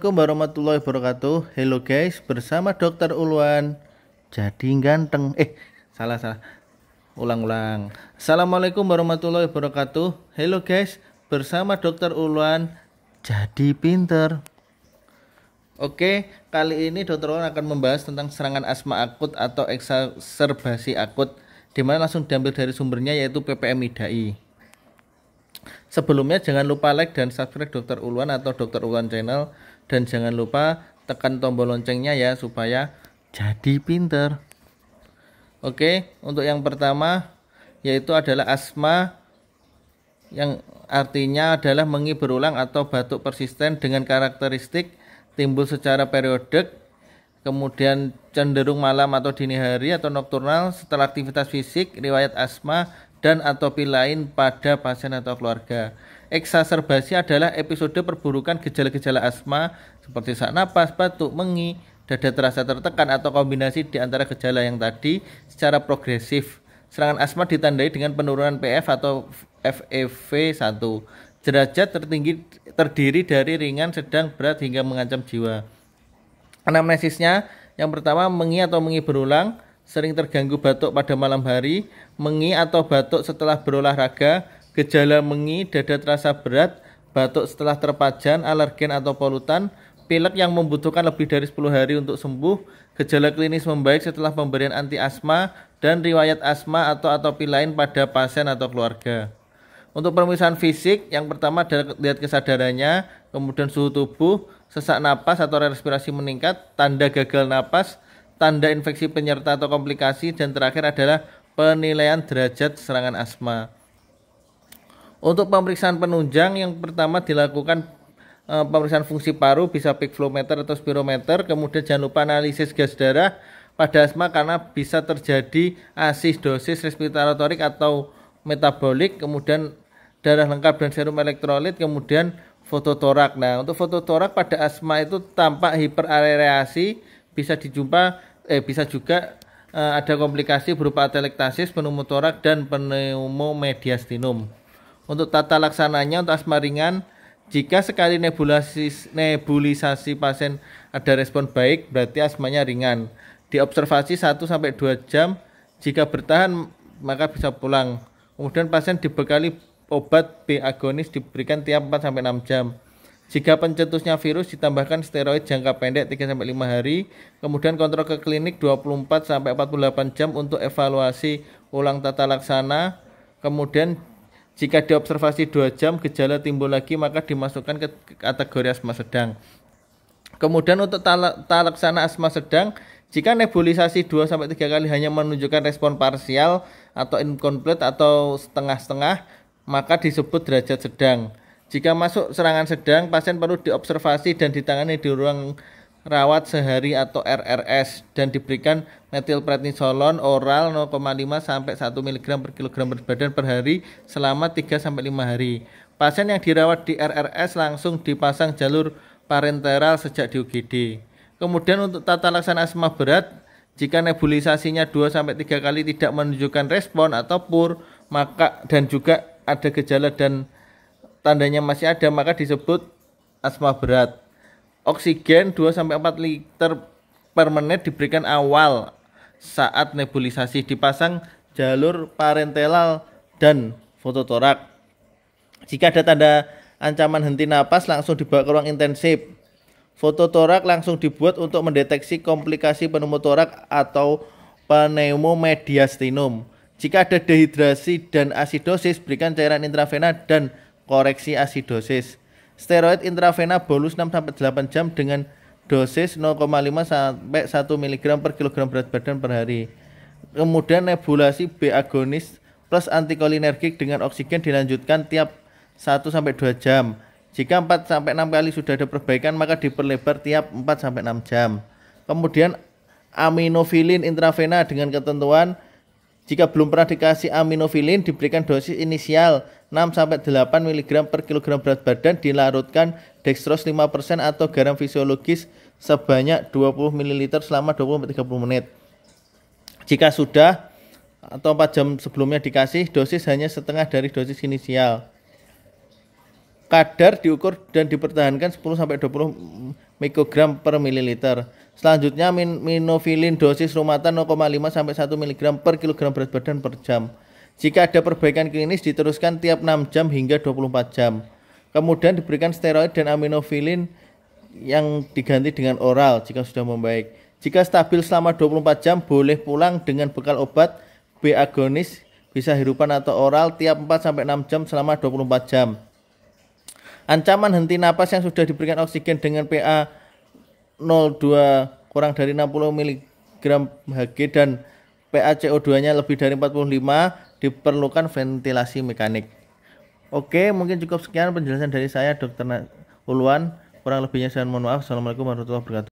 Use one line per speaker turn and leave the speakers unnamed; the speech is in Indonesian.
Assalamualaikum warahmatullahi wabarakatuh. Hello guys, bersama Dokter Ulwan. Jadi ganteng. Salah. Ulang. Assalamualaikum warahmatullahi wabarakatuh. Hello guys, bersama Dokter Ulwan. Jadi pinter. Oke, kali ini Dokter Ulwan akan membahas tentang serangan asma akut atau eksaserbasi akut, dimana langsung diambil dari sumbernya yaitu PPM IDAI. Sebelumnya jangan lupa like dan subscribe Dokter Ulwan atau Dokter Ulwan channel, dan jangan lupa tekan tombol loncengnya ya supaya jadi pinter. Oke, untuk yang pertama yaitu adalah asma, yang artinya adalah mengi berulang atau batuk persisten dengan karakteristik timbul secara periodik, kemudian cenderung malam atau dini hari atau nokturnal setelah aktivitas fisik, riwayat asma dan atopi lain pada pasien atau keluarga. Eksaserbasi adalah episode perburukan gejala-gejala asma seperti sesak napas, batuk, mengi, dada terasa tertekan atau kombinasi di antara gejala yang tadi secara progresif. Serangan asma ditandai dengan penurunan PF atau FEV1. Derajat tertinggi terdiri dari ringan, sedang, berat hingga mengancam jiwa. Anamnesisnya, yang pertama mengi atau mengi berulang, sering terganggu batuk pada malam hari, mengi atau batuk setelah berolahraga, gejala mengi, dada terasa berat, batuk setelah terpajan, alergen atau polutan, pilek yang membutuhkan lebih dari 10 hari untuk sembuh, gejala klinis membaik setelah pemberian anti asma, dan riwayat asma atau atopi lain pada pasien atau keluarga. Untuk pemeriksaan fisik, yang pertama adalah lihat kesadarannya, kemudian suhu tubuh, sesak napas atau respirasi meningkat, tanda gagal napas, tanda infeksi penyerta atau komplikasi, dan terakhir adalah penilaian derajat serangan asma. Untuk pemeriksaan penunjang, yang pertama dilakukan pemeriksaan fungsi paru, bisa peak flow meter atau spirometer, kemudian jangan lupa analisis gas darah pada asma karena bisa terjadi asidosis respiratorik atau metabolik, kemudian darah lengkap dan serum elektrolit, kemudian fototorak. Nah, untuk fototorak pada asma itu tampak hiperareasi, bisa juga ada komplikasi berupa atelektasis, pneumotorak, dan pneumomediastinum. Untuk tata laksananya, untuk asma ringan, jika sekali nebulisasi pasien ada respon baik, berarti asmanya ringan. Diobservasi 1-2 jam, jika bertahan maka bisa pulang. Kemudian pasien dibekali obat B agonis diberikan tiap 4-6 jam. Jika pencetusnya virus, ditambahkan steroid jangka pendek 3-5 hari, kemudian kontrol ke klinik 24-48 jam untuk evaluasi ulang tata laksana. Kemudian jika diobservasi 2 jam gejala timbul lagi, maka dimasukkan ke kategori asma sedang. Kemudian untuk tata laksana asma sedang, jika nebulisasi 2-3 kali hanya menunjukkan respon parsial atau incomplete atau setengah-setengah, maka disebut derajat sedang. Jika masuk serangan sedang, pasien perlu diobservasi dan ditangani di ruang rawat sehari atau RRS dan diberikan metilprednisolon oral 0,5-1 mg per kilogram berat badan per hari selama 3-5 hari. Pasien yang dirawat di RRS langsung dipasang jalur parenteral sejak di UGD. Kemudian untuk tata laksana asma berat, jika nebulisasinya 2-3 kali tidak menunjukkan respon atau PUR, maka dan juga ada gejala dan tandanya masih ada, maka disebut asma berat. Oksigen 2-4 liter per menit diberikan awal saat nebulisasi, dipasang jalur parenteral dan fototorak. Jika ada tanda ancaman henti napas, langsung dibawa ke ruang intensif. Fototorak langsung dibuat untuk mendeteksi komplikasi pneumotorak atau pneumomediastinum. Jika ada dehidrasi dan asidosis, berikan cairan intravena dan koreksi asidosis. Steroid intravena bolus 6-8 jam dengan dosis 0,5-1 mg per kilogram berat badan per hari. Kemudian nebulasi B agonis plus antikolinergik dengan oksigen dilanjutkan tiap 1-2 jam. Jika 4-6 kali sudah ada perbaikan, maka diperlebar tiap 4-6 jam. Kemudian aminofilin intravena dengan ketentuan, jika belum pernah dikasih aminofilin, diberikan dosis inisial 6-8 mg per kilogram berat badan, dilarutkan dextrose 5% atau garam fisiologis sebanyak 20 ml selama 20-30 menit. Jika sudah atau 4 jam sebelumnya dikasih, dosis hanya setengah dari dosis inisial. Kadar diukur dan dipertahankan 10-20 mikrogram per mililiter. Selanjutnya minofilin dosis rumahan 0,5-1 mg per kilogram berat badan per jam. Jika ada perbaikan klinis diteruskan tiap 6 jam hingga 24 jam. Kemudian diberikan steroid dan aminofilin yang diganti dengan oral jika sudah membaik. Jika stabil selama 24 jam boleh pulang dengan bekal obat B agonis bisa hirupan atau oral tiap 4-6 jam selama 24 jam. Ancaman henti napas yang sudah diberikan oksigen dengan PA 0,2 kurang dari 60 mg Hg dan PA CO2-nya lebih dari 45 diperlukan ventilasi mekanik. Oke, mungkin cukup sekian penjelasan dari saya Dr. Ulwan. Kurang lebihnya saya mohon maaf. Assalamualaikum warahmatullahi wabarakatuh.